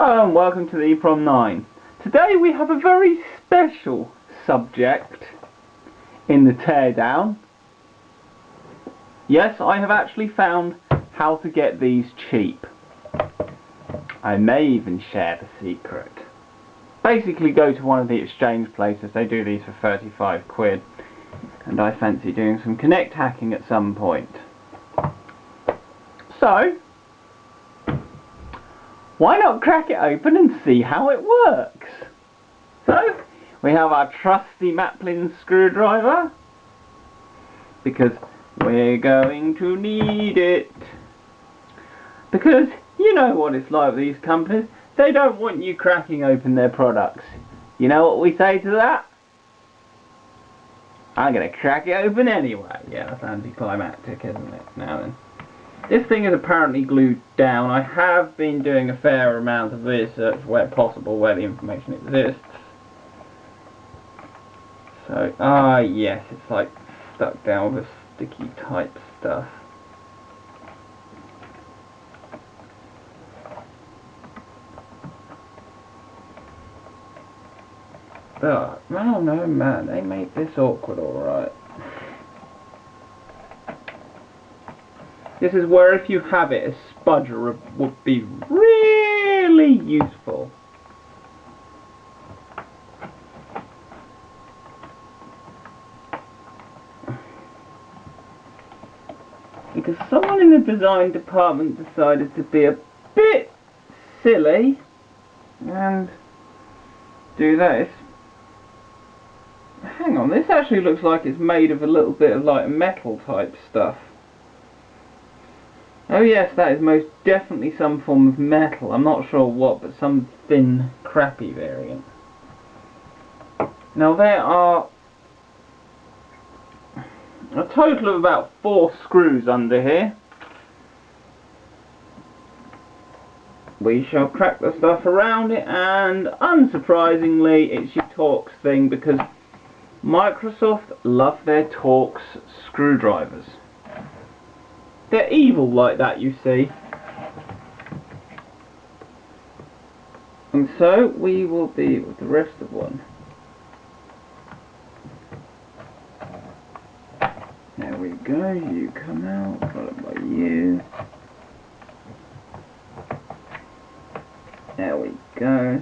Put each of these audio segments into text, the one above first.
Hello and welcome to the EPROM 9. Today we have a very special subject in the teardown. Yes, I have actually found how to get these cheap. I may even share the secret. Basically go to one of the exchange places, they do these for 35 quid. And I fancy doing some Kinect hacking at some point. So, why not crack it open and see how it works? So, we have our trusty Maplin screwdriver, because we're going to need it. Because you know what it's like with these companies, they don't want you cracking open their products. You know what we say to that? I'm going to crack it open anyway. Yeah, that's anticlimactic, isn't it? Now then. This thing is apparently glued down. I have been doing a fair amount of research where possible, where the information exists. So, yes, it's like stuck down with sticky type stuff. But, oh no man, they made this awkward alright. This is where if you have it, a spudger would be really useful. Because someone in the design department decided to be a bit silly and do this. Hang on, this actually looks like it's made of a little bit of like metal type stuff. Oh yes, that is most definitely some form of metal. I'm not sure what, but some thin, crappy variant. Now there are a total of about 4 screws under here. We shall crack the stuff around it, and unsurprisingly it's your Torx thing, because Microsoft love their Torx screwdrivers. They're evil like that, you see. And so we will be with the rest of one. There we go, you come out, followed by you. There we go.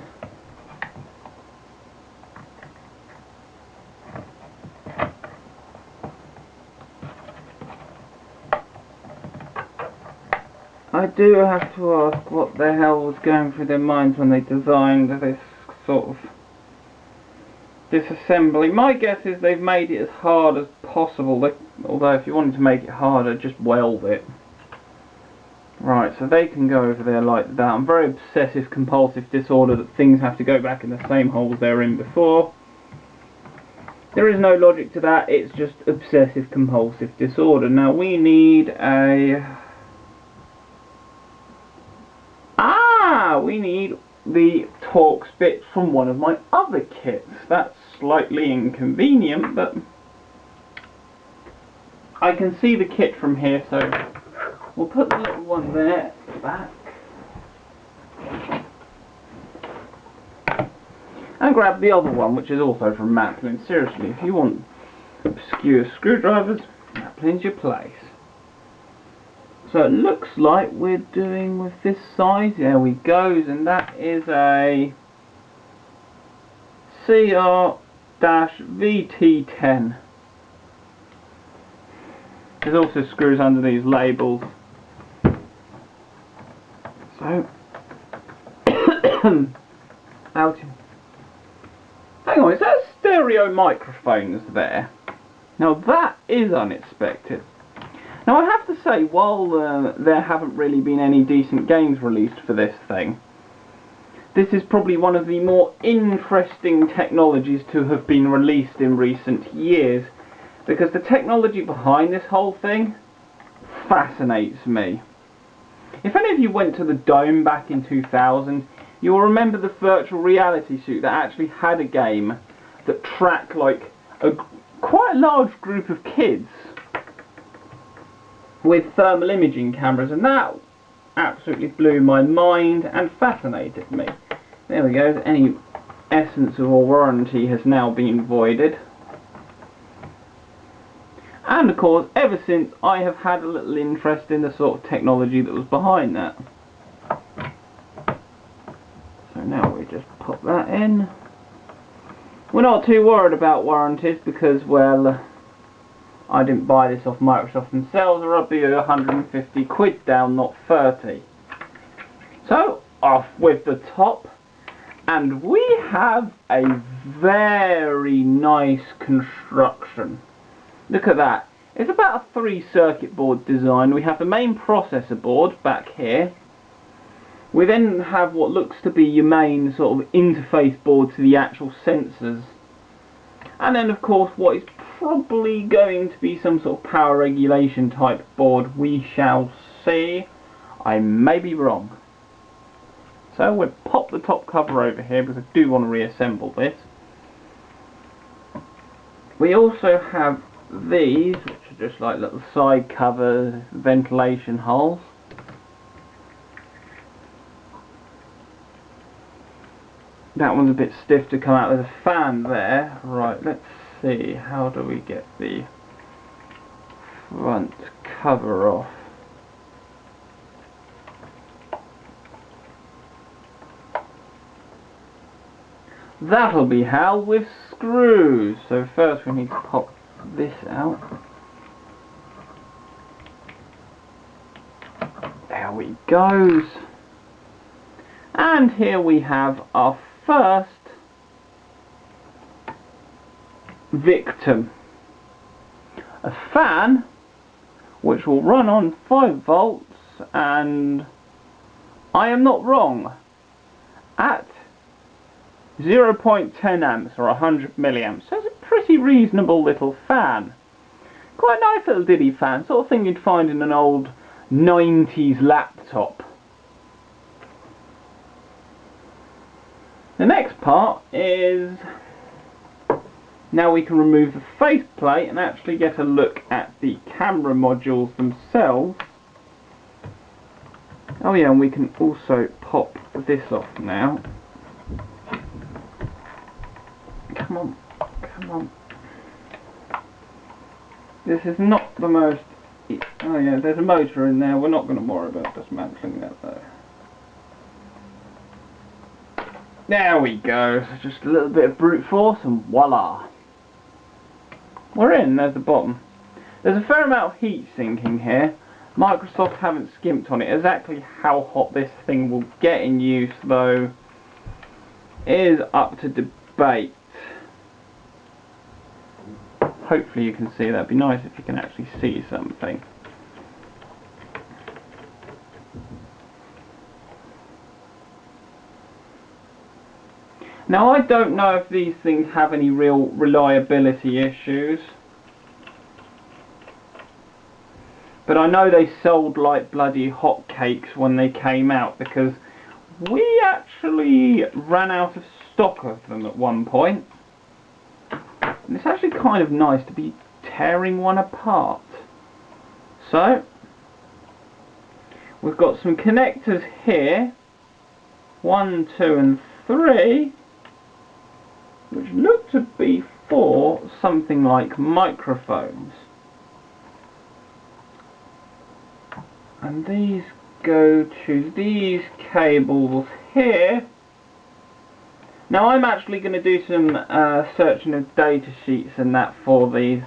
I do have to ask what the hell was going through their minds when they designed this sort of disassembly. My guess is they've made it as hard as possible, although if you wanted to make it harder, just weld it. Right, so they can go over there like that. I'm very obsessive compulsive disorder that things have to go back in the same holes they're in before. There is no logic to that, it's just obsessive compulsive disorder. Now we need a... we need the Torx bit from one of my other kits. That's slightly inconvenient, but I can see the kit from here, so we'll put the little one there, back, and grab the other one, which is also from Maplin. Seriously, if you want obscure screwdrivers, Maplin's your place. So it looks like we're doing with this size, there we go, and that is a CR-VT10. There's also screws under these labels. So, out. Hang on, is that stereo microphones there? Now that is unexpected. Now I have to say, while there haven't really been any decent games released for this thing, this is probably one of the more interesting technologies to have been released in recent years, because the technology behind this whole thing fascinates me. If any of you went to the Dome back in 2000, you will remember the virtual reality suit that actually had a game that tracked like a quite large group of kids with thermal imaging cameras, and that absolutely blew my mind and fascinated me. There we go, any essence of a warranty has now been voided. And of course, ever since, I have had a little interest in the sort of technology that was behind that. So now we just pop that in. We're not too worried about warranties because, well, I didn't buy this off Microsoft themselves, or I'd be 150 quid down, not 30. So, off with the top. And we have a very nice construction. Look at that. It's about a 3-circuit board design. We have the main processor board back here. We then have what looks to be your main sort of interface board to the actual sensors. And then of course what is probably going to be some sort of power regulation type board. We shall see. I may be wrong. So we'll pop the top cover over here because I do want to reassemble this. We also have these, which are just like little side covers, ventilation holes. That one's a bit stiff to come out. There's a fan there. Right, let's see. How do we get the front cover off? That'll be how, with screws. So first we need to pop this out. There we goes. And here we have our first victim. A fan which will run on 5 volts, and I am not wrong, at 0.10 amps or 100 milliamps. So it's a pretty reasonable little fan. Quite a nice little diddy fan, sort of thing you'd find in an old 90s laptop. The next part is, now we can remove the faceplate and actually get a look at the camera modules themselves. Oh yeah, and we can also pop this off now. Come on, come on. This is not the most... Oh yeah, there's a motor in there. We're not going to worry about dismantling that though. There we go. So just a little bit of brute force and voila. We're in. There's the bottom. There's a fair amount of heat sinking here. Microsoft haven't skimped on it. Exactly how hot this thing will get in use though is up to debate. Hopefully you can see that. It'd be nice if you can actually see something. Now I don't know if these things have any real reliability issues, but I know they sold like bloody hotcakes when they came out, because we actually ran out of stock of them at one point. And it's actually kind of nice to be tearing one apart. So we've got some connectors here, 1, 2 and 3, which look to be for something like microphones. And these go to these cables here. Now I'm actually going to do some searching of data sheets and that for these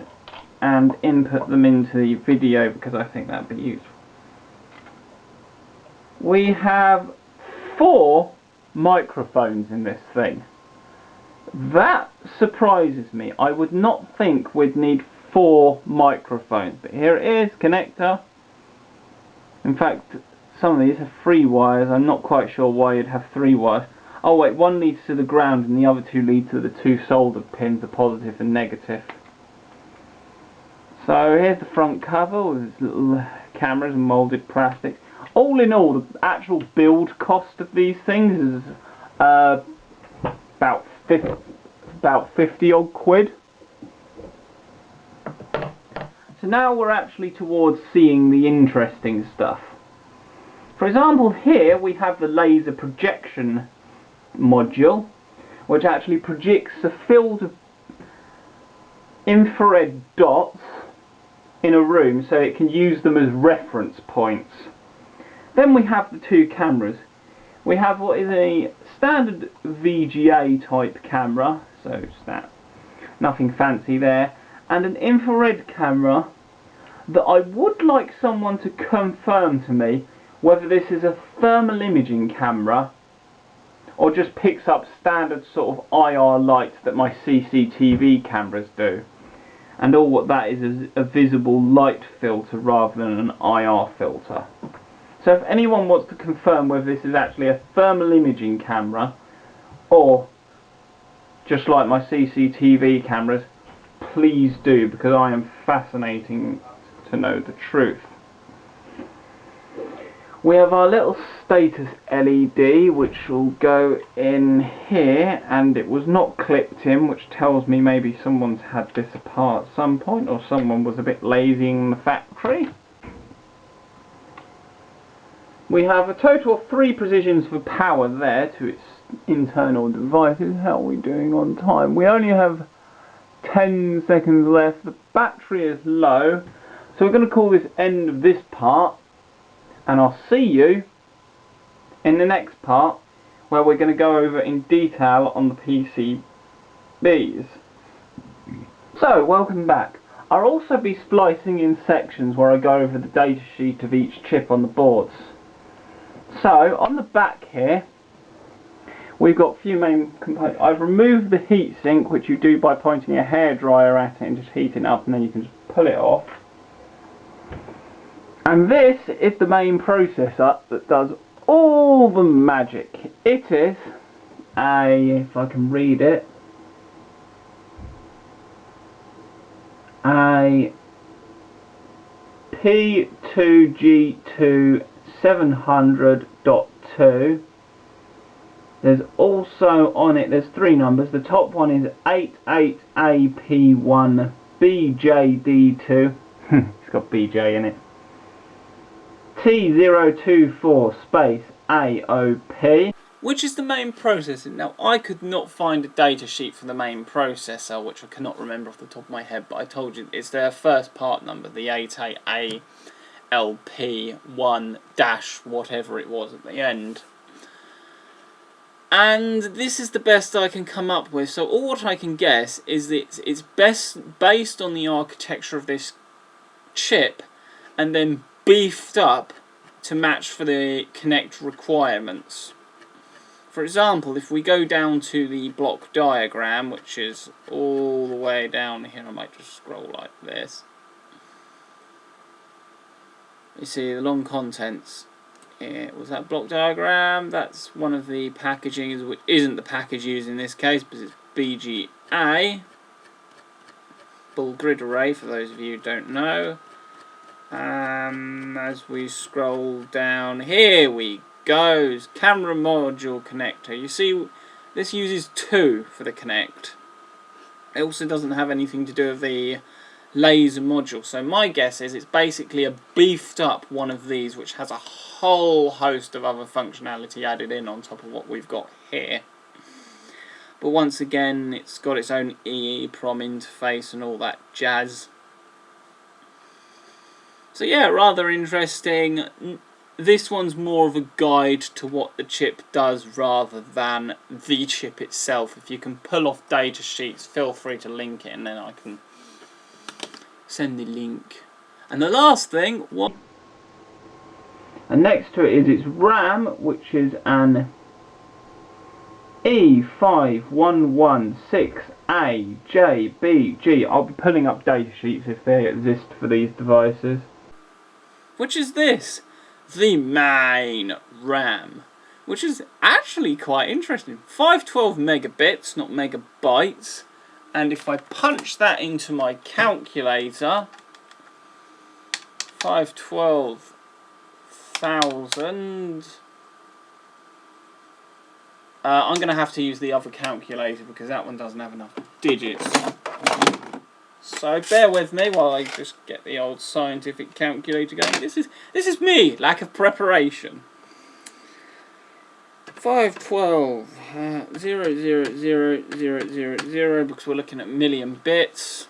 and input them into the video because I think that'd be useful. We have 4 microphones in this thing. That surprises me. I would not think we'd need 4 microphones, but here it is, connector. In fact, some of these have 3 wires. I'm not quite sure why you'd have 3 wires. Oh wait, one leads to the ground and the other 2 lead to the 2 soldered pins, the positive and negative. So here's the front cover with its little cameras and moulded plastic. All in all, the actual build cost of these things is about 50 odd quid. So now we're actually towards seeing the interesting stuff. For example, here we have the laser projection module, which actually projects a field of infrared dots in a room so it can use them as reference points. Then we have the two cameras. We have what is a standard VGA type camera, so it's that, nothing fancy there, and an infrared camera that I would like someone to confirm to me whether this is a thermal imaging camera or just picks up standard sort of IR lights that my CCTV cameras do. And all what that is a visible light filter rather than an IR filter. So if anyone wants to confirm whether this is actually a thermal imaging camera or just like my CCTV cameras, please do, because I am fascinating to know the truth. We have our little status LED which will go in here, and it was not clipped in, which tells me maybe someone's had this apart at some point or someone was a bit lazy in the factory. We have a total of 3 positions for power there to its internal devices. How are we doing on time? We only have 10 seconds left. The battery is low, so we're going to call this end of this part, and I'll see you in the next part where we're going to go over in detail on the PCBs. So, welcome back. I'll also be splicing in sections where I go over the data sheet of each chip on the boards. So, on the back here, we've got a few main components. I've removed the heatsink, which you do by pointing a hairdryer at it and just heating it up, and then you can just pull it off. And this is the main processor that does all the magic. It is if I can read it, a P2G2 700.2. There's also on it, there's 3 numbers. The top one is 88AP1BJD2. It's got BJ in it. T024 space AOP. Which is the main processor. Now, I could not find a data sheet for the main processor, which I cannot remember off the top of my head, but I told you it's their first part number, the 88ALP1 dash whatever it was at the end. And this is the best I can come up with. So all what I can guess is that it's best based on the architecture of this chip and then beefed up to match for the Kinect requirements. For example, if we go down to the block diagram, which is all the way down here, I might just scroll like this. You see the long contents. Was that block diagram? That's one of the packagings, which isn't the package used in this case, but it's BGA. Bull grid array, for those of you who don't know. As we scroll down, here we go. Camera module connector. You see, this uses 2 for the Kinect. It also doesn't have anything to do with the laser module, so my guess is it's basically a beefed up one of these which has a whole host of other functionality added in on top of what we've got here. But once again, it's got its own EEPROM interface and all that jazz. So yeah, rather interesting. This one's more of a guide to what the chip does rather than the chip itself. If you can pull off data sheets, feel free to link it and then I can send the link. And the last thing, and next to it is its RAM, which is an E5116AJBG. I'll be pulling up data sheets if they exist for these devices. Which is this, the main RAM, which is actually quite interesting. 512 megabits, not megabytes. And if I punch that into my calculator, 512,000. I'm going to have to use the other calculator because that one doesn't have enough digits. So bear with me while I just get the old scientific calculator going. This is me, lack of preparation. 512 00000 because we're looking at million bits.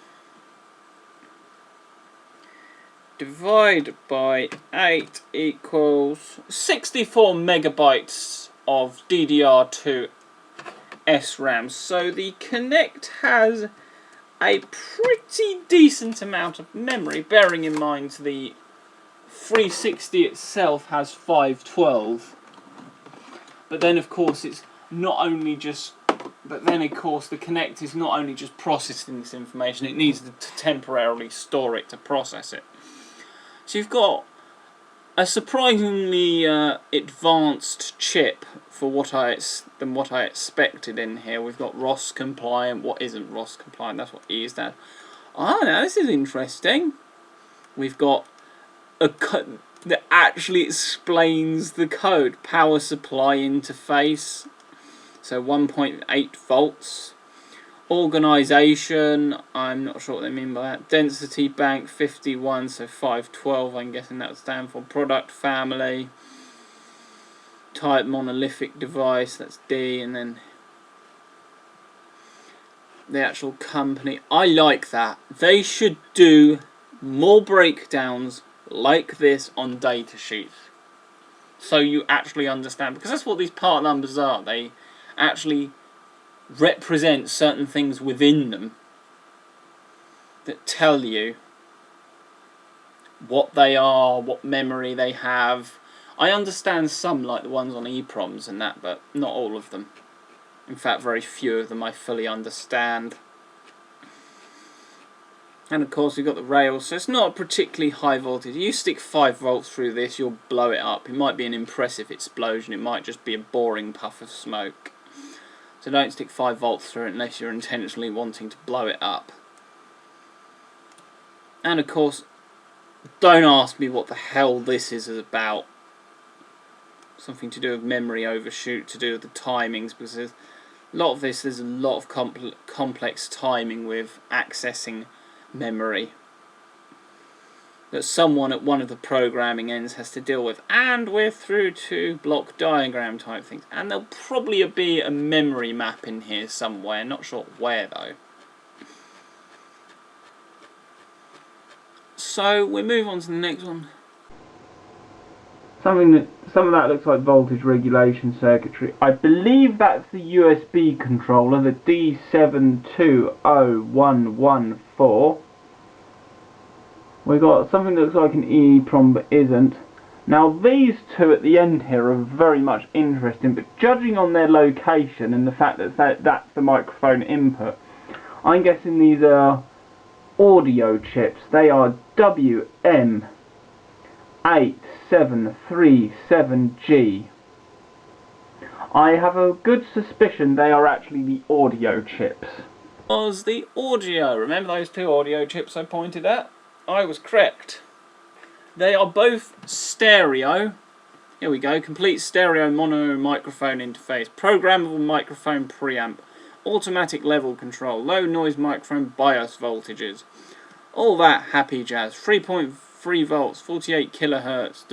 Divide by 8 equals 64 megabytes of DDR2 SRAM. So the Kinect has a pretty decent amount of memory, bearing in mind the 360 itself has 512. But then of course it's not only just, but then of course the Kinect is not only just processing this information, it needs to temporarily store it to process it. So you've got a surprisingly advanced chip for what I expected in here. We've got ROS compliant. What isn't ROS compliant? That's what E is that. Ah, now this is interesting. We've got a code that actually explains the code. Power supply interface. So 1.8 volts. Organisation, I'm not sure what they mean by that. Density bank 51, so 512, I'm guessing that would stand for. Product family. Type monolithic device, that's D, and then the actual company. I like that. They should do more breakdowns like this on datasheets, so you actually understand, because that's what these part numbers are. They actually represent certain things within them that tell you what they are, what memory they have. I understand some, like the ones on EEPROMs and that, but not all of them. In fact, very few of them I fully understand. And of course we've got the rails, so it's not a particularly high voltage. You stick 5 volts through this, you'll blow it up. It might be an impressive explosion, it might just be a boring puff of smoke. So don't stick 5 volts through it unless you're intentionally wanting to blow it up. And of course, don't ask me what the hell this is about. Something to do with memory overshoot, to do with the timings, because there's a lot of this, there's a lot of complex timing with accessing memory that someone at one of the programming ends has to deal with, and we're through to block diagram type things, and there'll probably be a memory map in here somewhere, not sure where though. So we move on to the next one. Some of that looks like voltage regulation circuitry. I believe that's the USB controller, the D720114. We got something that looks like an EEPROM but isn't. Now these two at the end here are very much interesting, but judging on their location and the fact that that's the microphone input, I'm guessing these are audio chips. They are WM8737G. I have a good suspicion they are actually the audio chips. Was the audio, remember those two audio chips I pointed at? I was correct. They are both stereo. Here we go, complete stereo mono microphone interface, programmable microphone preamp, automatic level control, low noise microphone bias voltages. All that happy jazz. 3.3 volts, 48 kilohertz,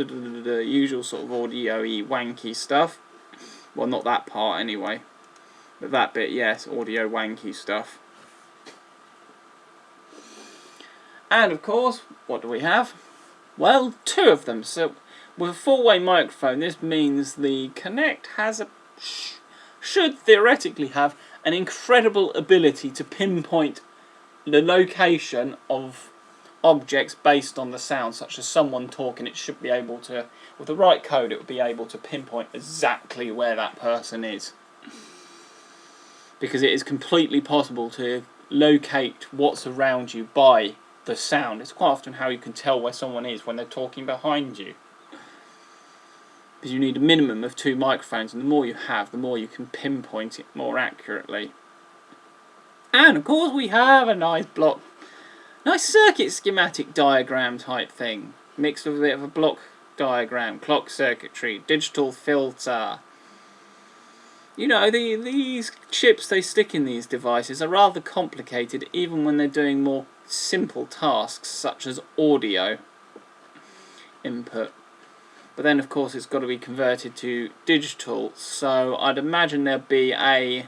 usual sort of audio-y wanky stuff. Well, not that part anyway, but that bit, yes, audio wanky stuff. And of course, what do we have? Well, 2 of them. So with a 4-way microphone, this means the Kinect has should theoretically have an incredible ability to pinpoint the location of objects based on the sound, such as someone talking. It should be able to, with the right code, it would be able to pinpoint exactly where that person is, because it is completely possible to locate what's around you by the sound. It's quite often how you can tell where someone is when they're talking behind you, because you need a minimum of 2 microphones, and the more you have, the more you can pinpoint it more accurately. And of course we have a nice circuit schematic diagram type thing, mixed with a bit of a block diagram, clock circuitry, digital filter. You know, these chips they stick in these devices are rather complicated, even when they're doing more simple tasks such as audio input. But then of course it's got to be converted to digital, so I'd imagine there'll be a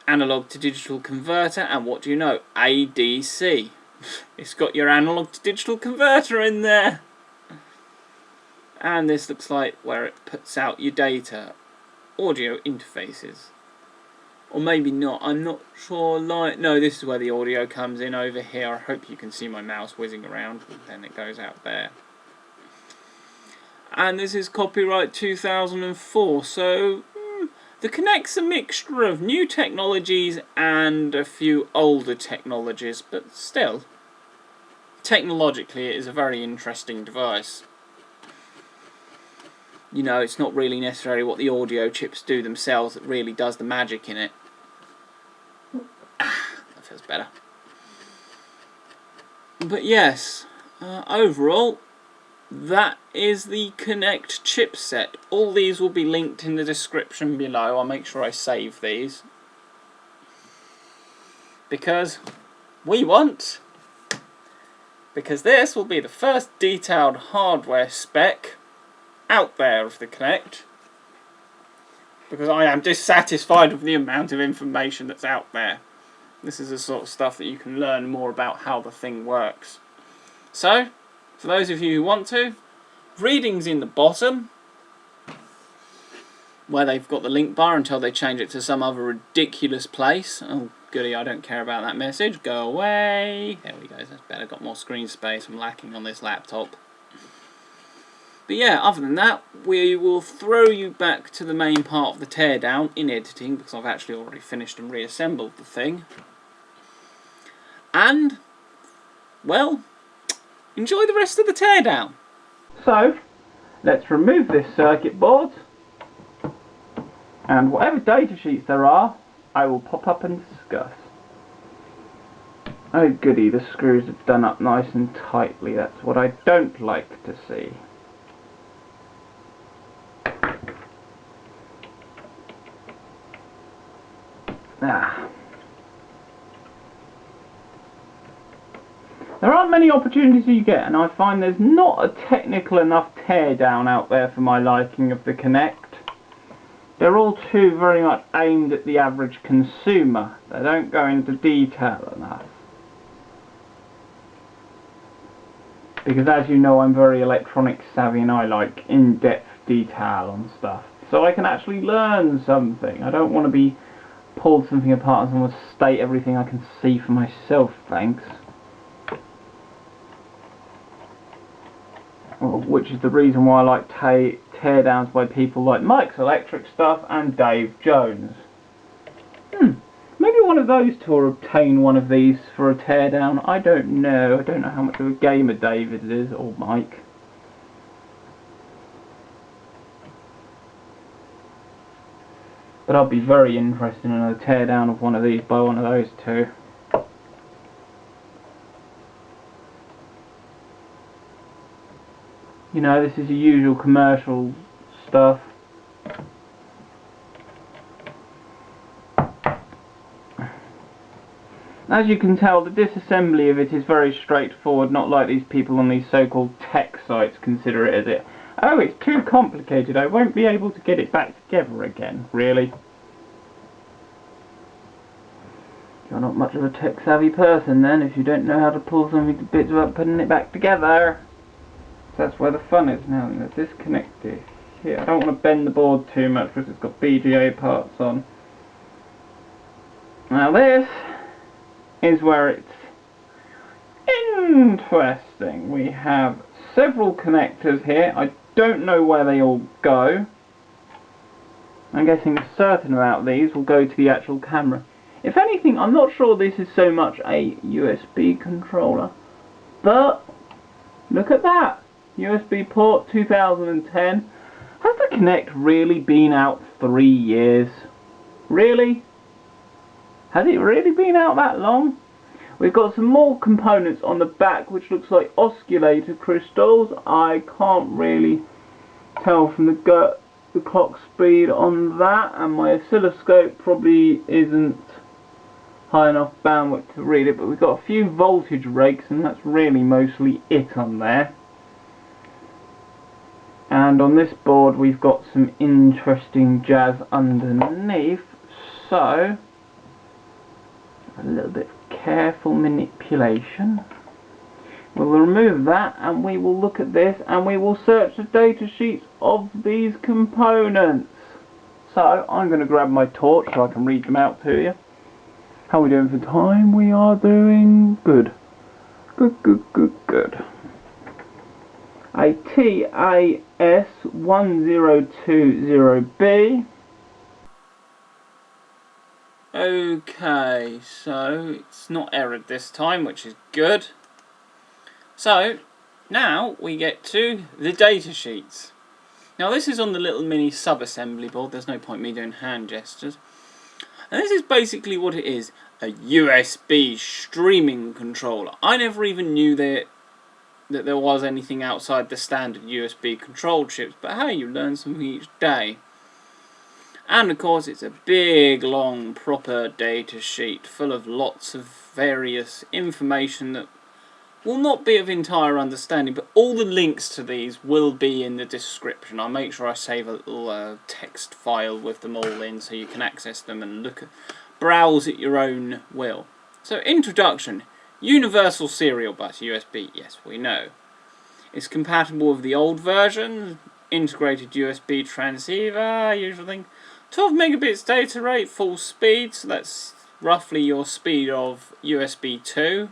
analog to digital converter, and what do you know? ADC. It's got your analog to digital converter in there. And this looks like where it puts out your data. Audio interfaces. Or maybe not, I'm not sure. No, this is where the audio comes in over here. I hope you can see my mouse whizzing around, and then it goes out there. And this is copyright 2004, so the Kinect's a mixture of new technologies and a few older technologies, but still, technologically it is a very interesting device. You know, it's not really necessarily what the audio chips do themselves that really does the magic in it. That feels better. But yes, overall, that is the Kinect chipset. All these will be linked in the description below. I'll make sure I save these, because this will be the first detailed hardware spec out there of the Kinect, because I am dissatisfied with the amount of information that's out there. This is the sort of stuff that you can learn more about how the thing works. So, for those of you who want to, readings in the bottom, where they've got the link bar until they change it to some other ridiculous place. Oh goody, I don't care about that message. Go away. There we go, that's better. Got more screen space. I'm lacking on this laptop. But yeah, other than that, we will throw you back to the main part of the teardown in editing, because I've actually already finished and reassembled the thing. And, well, enjoy the rest of the teardown. So, let's remove this circuit board, and whatever datasheets there are, I will pop up and discuss. Oh goody, the screws have done up nice and tightly. That's what I don't like to see. There aren't many opportunities you get, and I find there's not a technical enough teardown out there for my liking of the Kinect. They're all too very much aimed at the average consumer. They don't go into detail enough. Because as you know, I'm very electronic savvy and I like in-depth detail on stuff. So I can actually learn something. I don't want to be pulled something apart and someone state everything I can see for myself, thanks. Well, which is the reason why I like teardowns by people like Mike's Electric Stuff and Dave Jones. Maybe one of those two will obtain one of these for a teardown. I don't know. I don't know how much of a gamer David is, or Mike. But I'll be very interested in a teardown of one of these by one of those two. You know, this is your usual commercial stuff. As you can tell, the disassembly of it is very straightforward, not like these people on these so-called tech sites consider it as oh, it's too complicated, I won't be able to get it back together again. Really? You're not much of a tech-savvy person then, if you don't know how to pull something to bits without putting it back together. That's where the fun is now. I'm going to disconnect it here. I don't want to bend the board too much because it's got BGA parts on. Now this is where it's interesting. We have several connectors here. I don't know where they all go. I'm guessing a certain amount of these will go to the actual camera. If anything, I'm not sure this is so much a USB controller, but look at that. USB port 2010. Has the Kinect really been out 3 years? Really? Has it really been out that long? We've got some more components on the back which looks like oscillator crystals. I can't really tell from the clock speed on that, and my oscilloscope probably isn't high enough bandwidth to read it, but we've got a few voltage rakes, and that's really mostly it on there. And on this board we've got some interesting jazz underneath, so a little bit of careful manipulation. We'll remove that and we will look at this and we will search the data sheets of these components. So I'm going to grab my torch so I can read them out to you. How are we doing for time? We are doing good. Good. A TAS1020B. Okay, so it's not errored this time, which is good. So now we get to the data sheets. Now this is on the little mini sub-assembly board. There's no point me doing hand gestures. And this is basically what it is: a USB streaming controller. I never even knew that there was anything outside the standard USB control chips, but hey, you learn something each day. And of course it's a big, long, proper data sheet full of lots of various information that will not be of entire understanding, but all the links to these will be in the description. I'll make sure I save a little text file with them all in so you can access them and browse at your own will. So, introduction. Universal serial bus, USB, yes, we know. It's compatible with the old version, integrated USB transceiver, usual thing. 12 megabits data rate, full speed, so that's roughly your speed of USB 2.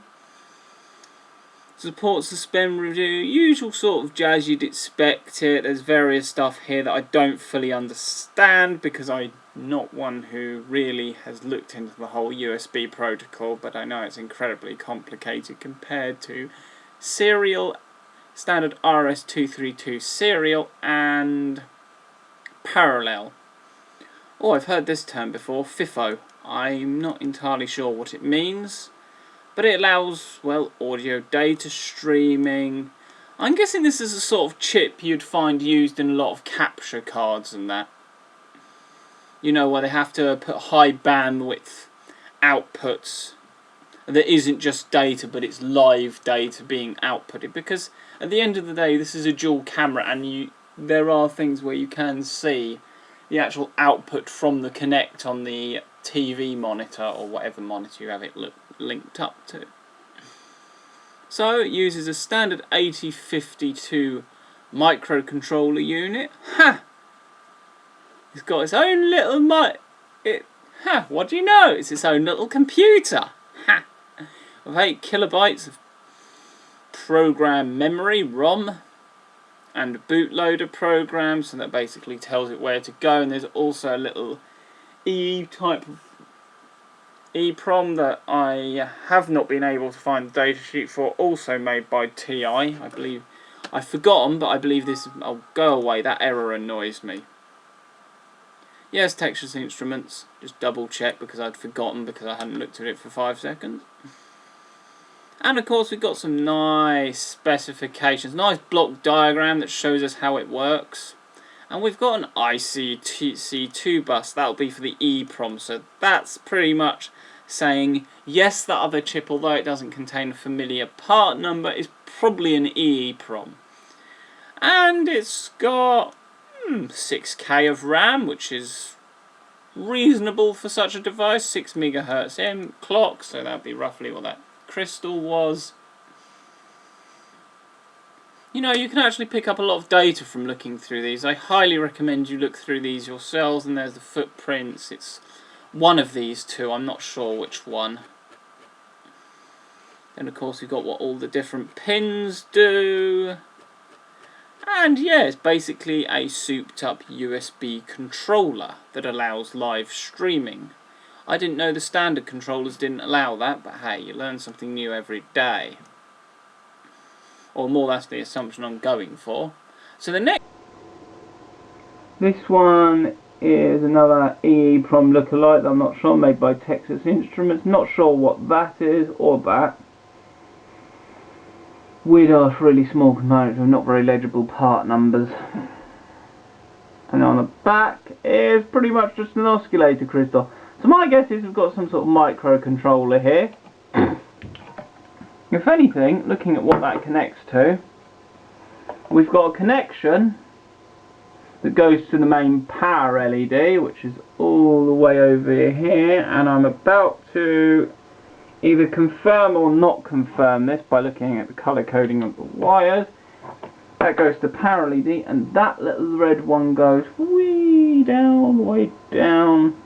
Supports suspend review, usual sort of jazz you'd expect it. There's various stuff here that I don't fully understand because I'm not one who really has looked into the whole USB protocol, but I know it's incredibly complicated compared to serial, standard RS-232 serial and parallel. Oh, I've heard this term before, FIFO. I'm not entirely sure what it means, but it allows, well, audio data streaming. I'm guessing this is a sort of chip you'd find used in a lot of capture cards and that. You know, where they have to put high bandwidth outputs that isn't just data, but it's live data being outputted. Because at the end of the day, this is a dual camera, and there are things where you can see the actual output from the Kinect on the TV monitor or whatever monitor you have it linked up to. So it uses a standard 8052 microcontroller unit. Ha! It's got its own little what do you know? It's its own little computer. Ha! With 8 kilobytes of program memory, ROM, and a bootloader program, so that basically tells it where to go. And there's also a little type of EEPROM that I have not been able to find the datasheet for, also made by TI. I believe I've forgotten, but I believe this. I'll go away. That error annoys me. Yes, Texas Instruments. Just double check because I'd forgotten because I hadn't looked at it for 5 seconds. And of course we've got some nice specifications, nice block diagram that shows us how it works. And we've got an ICTC2 bus, that'll be for the EEPROM, so that's pretty much saying yes, that other chip, although it doesn't contain a familiar part number, is probably an EEPROM. And it's got 6K of RAM, which is reasonable for such a device, 6 MHz clock, so that'd be roughly what that crystal was. You know, you can actually pick up a lot of data from looking through these. I highly recommend you look through these yourselves, and there's the footprints. It's one of these two, I'm not sure which one. Then of course we've got what all the different pins do. And yeah, it's basically a souped up USB controller that allows live streaming. I didn't know the standard controllers didn't allow that, but hey, you learn something new every day. Or more, that's the assumption I'm going for. So the next... This one is another EEPROM lookalike that I'm not sure, made by Texas Instruments. Not sure what that is or that. Weird ass really small components with not very legible part numbers. And on the back is pretty much just an oscillator crystal. So my guess is we've got some sort of microcontroller here. If anything, looking at what that connects to, we've got a connection that goes to the main power LED, which is all the way over here, and I'm about to either confirm or not confirm this by looking at the colour coding of the wires. That goes to power LED, and that little red one goes way down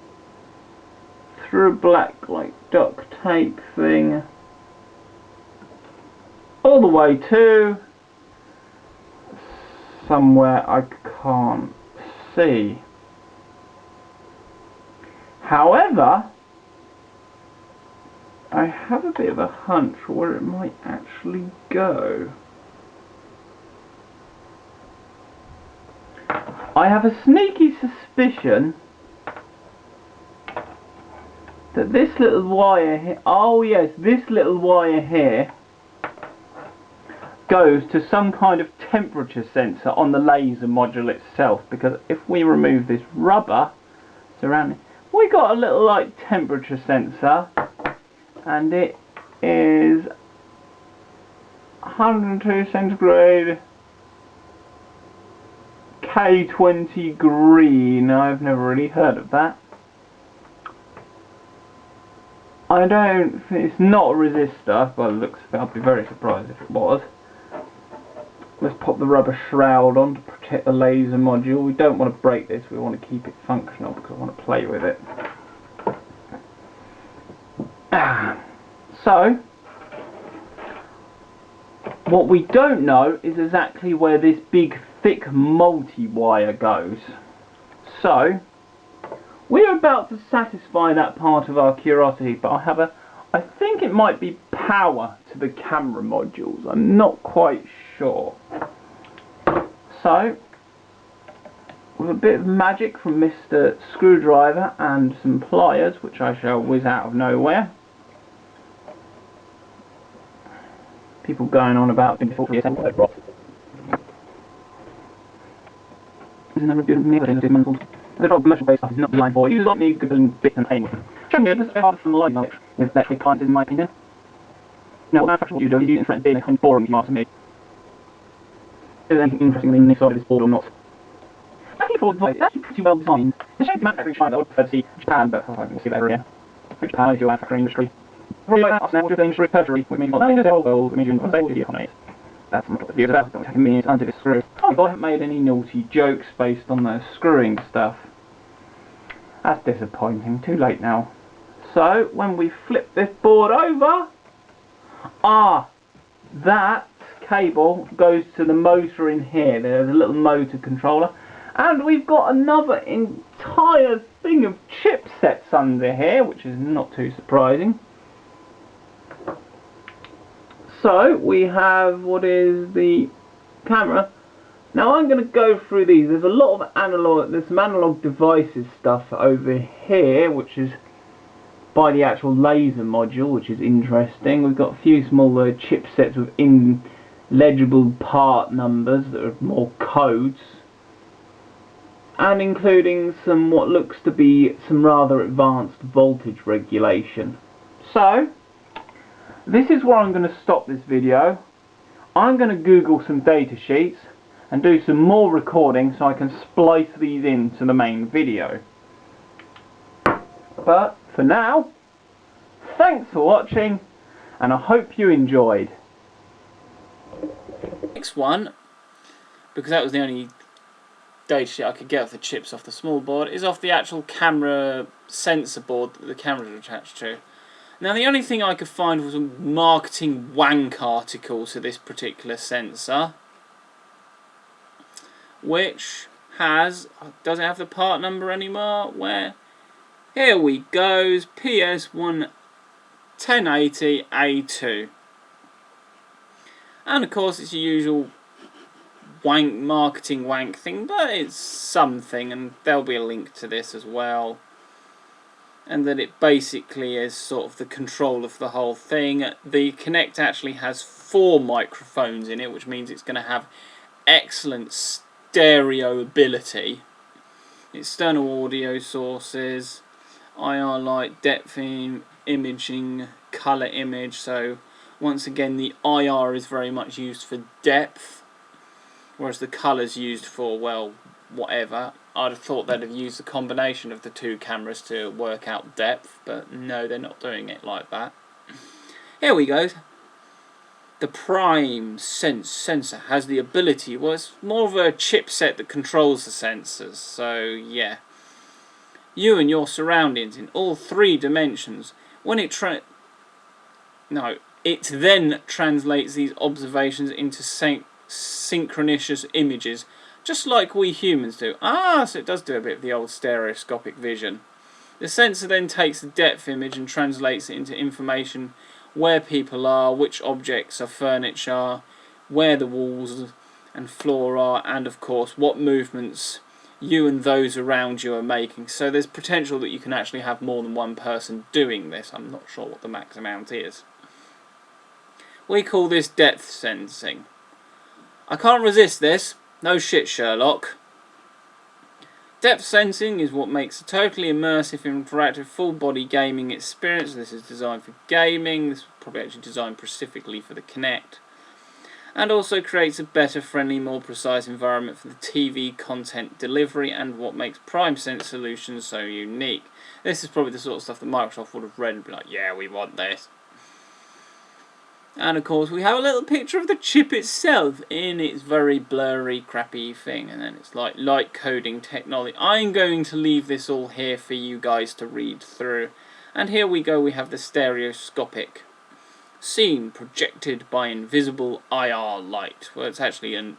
through a black like duct tape thing all the way to somewhere I can't see. However, I have a bit of a hunch where it might actually go. I have a sneaky suspicion that this little wire here, oh yes, this little wire here goes to some kind of temperature sensor on the laser module itself, because if we remove this rubber surrounding, we got a little like temperature sensor, and it is 102 centigrade K20 green. I've never really heard of that. I don't think it's not a resistor by the looks of it. I'd be very surprised if it was. Let's pop the rubber shroud on to protect the laser module. We don't want to break this, we want to keep it functional because I want to play with it. So, what we don't know is exactly where this big thick multi-wire goes. So, we're about to satisfy that part of our curiosity, but I think it might be power to the camera modules. I'm not quite sure. So, with a bit of magic from Mr. Screwdriver and some pliers, which I shall whiz out of nowhere. People going on about being fully assembled rock. Isn't there a good neighbourhood? The whole commercial based stuff is not designed for users like me, Googling bits and paying with them. Showing you this is hard from the line knowledge with that big clients in my opinion. Now, what manufacturer you do is using friends being a kind of boring if you ask me. Is there anything interesting in this side of this board or not? Actually, for advice, it's actually pretty well designed. The shape of manufacturing China, I would prefer to see Japan, but I can see that area. Japan is your manufacturing industry. Probably like us now, we're just industry tertiary, which means not the whole world, which means you're unstable to the economy. That's my view of that. Don't take convenience under this screw. Oh, I haven't made any naughty jokes based on the screwing stuff. That's disappointing. Too late now. So, when we flip this board over, that cable goes to the motor in here. There's a little motor controller. And we've got another entire thing of chipsets under here, which is not too surprising. So, we have what is the camera. Now I'm going to go through these. There's a lot of analog, there's some analog devices stuff over here, which is by the actual laser module, which is interesting. We've got a few smaller chipsets with illegible part numbers that are more codes, and including some what looks to be some rather advanced voltage regulation. So, this is where I'm going to stop this video. I'm going to Google some data sheets and do some more recording so I can splice these into the main video. But for now, thanks for watching, and I hope you enjoyed. Next one, because that was the only data sheet I could get off the chips off the small board, is off the actual camera sensor board that the cameras are attached to. Now the only thing I could find was a marketing wank article to this particular sensor, which has, doesn't have the part number anymore, where, here we go, PS1 1080A2. And of course it's your usual wank, marketing wank thing, but it's something, and there'll be a link to this as well. And that it basically is sort of the control of the whole thing. The Kinect actually has 4 microphones in it, which means it's going to have excellent stereo ability. External audio sources. IR light, depth imaging, colour image. So once again, the IR is very much used for depth, whereas the colour's used for, well, whatever. I'd have thought they'd have used a combination of the two cameras to work out depth, but no, they're not doing it like that. Here we go. The Prime sensor has the ability, well, it's more of a chipset that controls the sensors, so yeah. You and your surroundings in all 3 dimensions. When it then translates these observations into synchronous images, just like we humans do. So it does do a bit of the old stereoscopic vision. The sensor then takes the depth image and translates it into information where people are, which objects are furniture, where the walls and floor are, and of course what movements you and those around you are making. So there's potential that you can actually have more than one person doing this. I'm not sure what the max amount is. We call this depth sensing. I can't resist this. No shit, Sherlock. Depth sensing is what makes a totally immersive, interactive, full-body gaming experience. This is designed for gaming. This is probably actually designed specifically for the Kinect. And also creates a better, friendly, more precise environment for the TV content delivery and what makes PrimeSense solutions so unique. This is probably the sort of stuff that Microsoft would have read and be like, yeah, we want this. And of course we have a little picture of the chip itself in its very blurry, crappy thing. And then it's like light coding technology. I'm going to leave this all here for you guys to read through. And here we go, we have the stereoscopic scene projected by invisible IR light. Well, it's actually a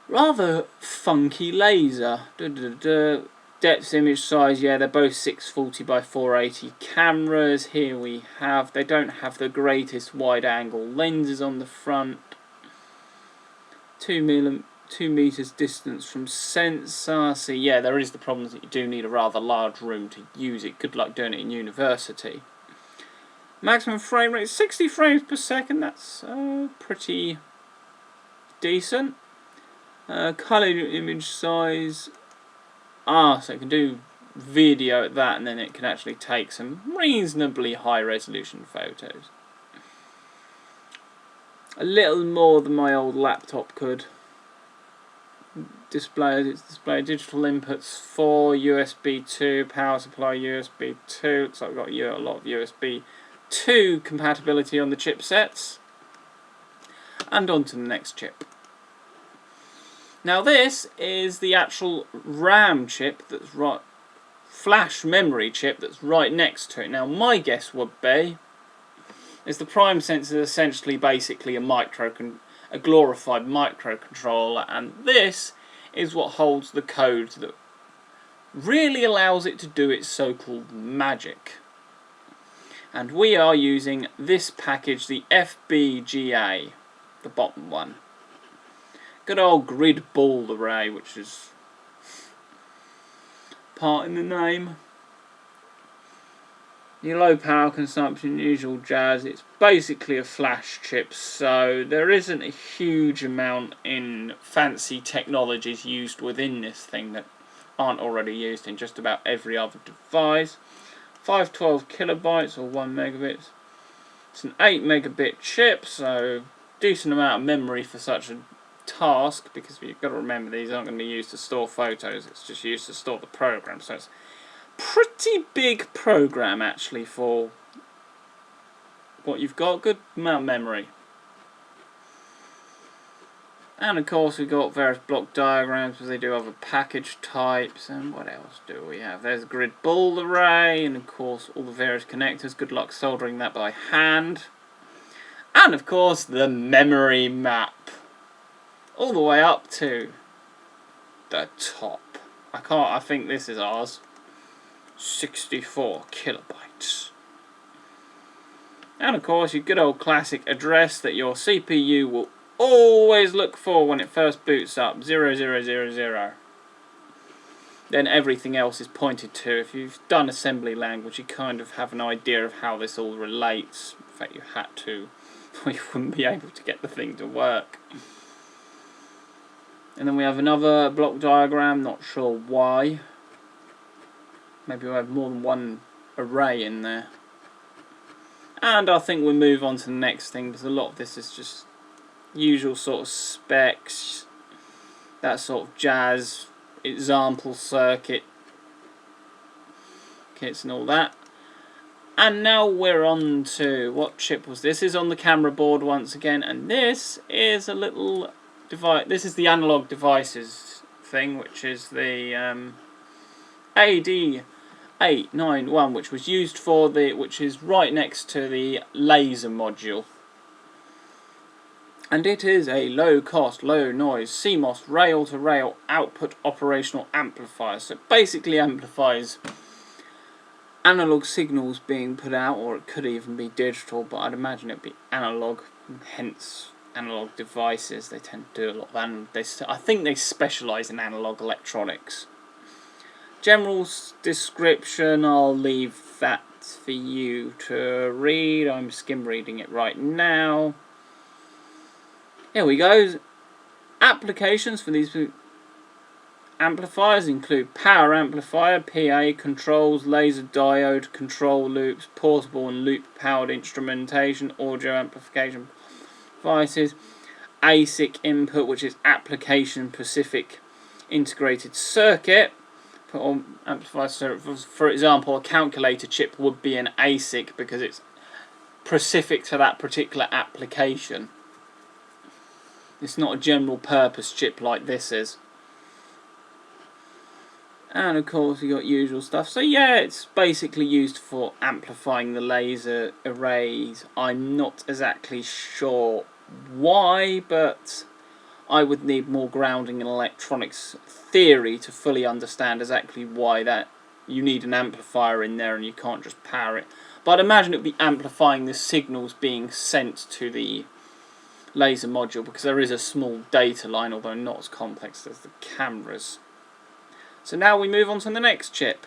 rather funky laser. Depth image size, yeah, they're both 640 by 480 cameras. Here we have, they don't have the greatest wide angle lenses on the front. 2 meters distance from sensor. So yeah, there is the problem that you do need a rather large room to use it. Good luck doing it in university. Maximum frame rate 60 frames per second. That's pretty decent. Color image size. So it can do video at that, and then it can actually take some reasonably high resolution photos. A little more than my old laptop could. Display digital inputs 4, USB 2, power supply USB 2. Looks like we've got a lot of USB 2 compatibility on the chipsets. And on to the next chip. Now this is the actual RAM chip that's right, flash memory chip that's right next to it. Now my guess would be is the Prime sensor is essentially basically a glorified microcontroller, and this is what holds the code that really allows it to do its so-called magic. And we are using this package, the FBGA, the bottom one. Good old grid ball array, which is part in the name. Your low power consumption, usual jazz. It's basically a flash chip, so there isn't a huge amount in fancy technologies used within this thing that aren't already used in just about every other device. 512 kilobytes or 1 megabit. It's an 8 megabit chip, so decent amount of memory for such a task, because you've got to remember these aren't going to be used to store photos, it's just used to store the program, so it's a pretty big program actually for what you've got. Good amount of memory. And of course we've got various block diagrams, because they do other package types. And what else do we have? There's a grid ball array, and of course all the various connectors. Good luck soldering that by hand. And of course the memory map, all the way up to the top. I think this is ours. 64 kilobytes. And of course your good old classic address that your CPU will always look for when it first boots up, 0000. Then everything else is pointed to. If you've done assembly language, you kind of have an idea of how this all relates. In fact, you had to, or you wouldn't be able to get the thing to work. And then we have another block diagram, not sure why. Maybe we'll have more than one array in there. And I think we'll move on to the next thing, because a lot of this is just usual sort of specs, that sort of jazz, example circuit kits and all that. And now we're on to, what chip was this? This is on the camera board once again, and this is a little device. This is the analog devices thing, which is the AD891, which was used for which is right next to the laser module. And it is a low cost, low noise CMOS rail to rail output operational amplifier. So it basically amplifies analog signals being put out, or it could even be digital, but I'd imagine it'd be analog, hence analog devices. They tend to do a lot of analog. I think they specialise in analog electronics. General description, I'll leave that for you to read. I'm skim reading it right now. Here we go. Applications for these amplifiers include power amplifier, PA, controls, laser diode, control loops, portable and loop powered instrumentation, audio amplification devices, ASIC input, which is application specific integrated circuit. Put on amplifier circuit. For example, a calculator chip would be an ASIC because it's specific to that particular application. It's not a general purpose chip like this is. And of course you got usual stuff. So yeah, it's basically used for amplifying the laser arrays. I'm not exactly sure why, but I would need more grounding in electronics theory to fully understand exactly why that you need an amplifier in there and you can't just power it. But I'd imagine it would be amplifying the signals being sent to the laser module, because there is a small data line, although not as complex as the cameras. So now we move on to the next chip.